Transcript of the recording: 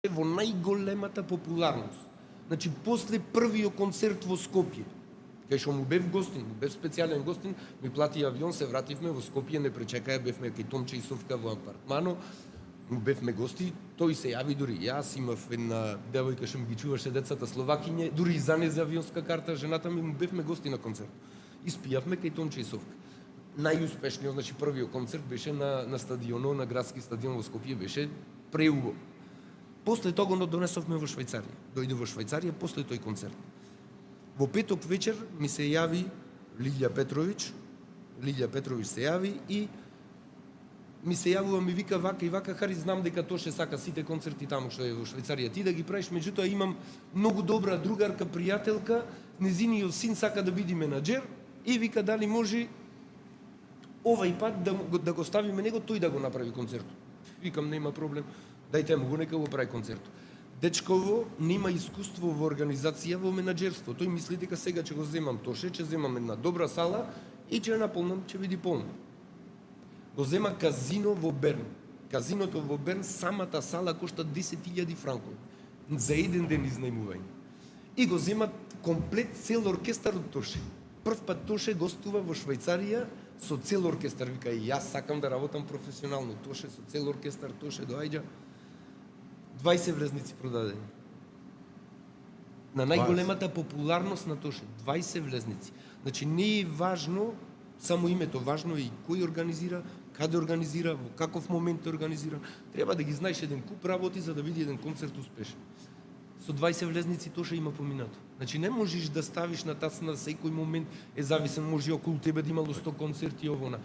во најголемата популарност. Значи, после првиот концерт во Скопје, кај што му бев гостин, му бев специјален гостин, ми плати авион, се вративме во Скопје, не пречекаја, бевме кај Томче и Совка во апартмано, му бевме гости, тој се јави дури. Јас имав една девојка што ми ги чуваше децата словакиње, дури и за не за авионска карта, жената ми му бевме гости на концерт. Испијавме кај Томче и Совка. Најуспешниот, значи првиот концерт беше на стадионот, на градски стадион во Скопје, беше преубав. После тоа го донесовме во Швајцарија. Дојде во Швајцарија после тој концерт. Во петок вечер ми се јави Лилја Петровиќ се јави и ми се јавува, ми вика вака и вака, Хари, знам дека Тоше сака сите концерти таму што е во Швајцарија, ти да ги правиш, меѓутоа имам многу добра другарка, пријателка, незиниот син сака да биде менаџер и вика дали може овај пат да го ставиме него, тој да го направи концертот. Викам, нема проблем, дајте му го, нека го прави концертот. Дечково нема искуство во организација, во менаџерство. Тој мисли дека сега ќе го земам Тоше, ќе земам една добра сала и ќе наполнам, ќе биде полно. Го зема казино во Берн. Казиното во Берн, самата сала кошта 10.000 франкови за еден ден изнајмување. И го земат комплет цел оркестар од Тоше. Прв пат Тоше гостува во Швајцарија со цел оркестар. Вика, и јас сакам да работам професионално. Тоше со цел оркестар, Тоше доаѓа. 20 влезници продадени. На најголемата популарност на Тоше. 20 влезници. Значи не е важно само името, важно е и кој организира, каде организира, во каков момент организира. Треба да ги знаеш еден куп работи за да биде еден концерт успешен. Со 20 влезници Тоше има поминато. Значи не можеш да ставиш на тацна секој момент, е зависен, може околу тебе да имало 100 концерти овона.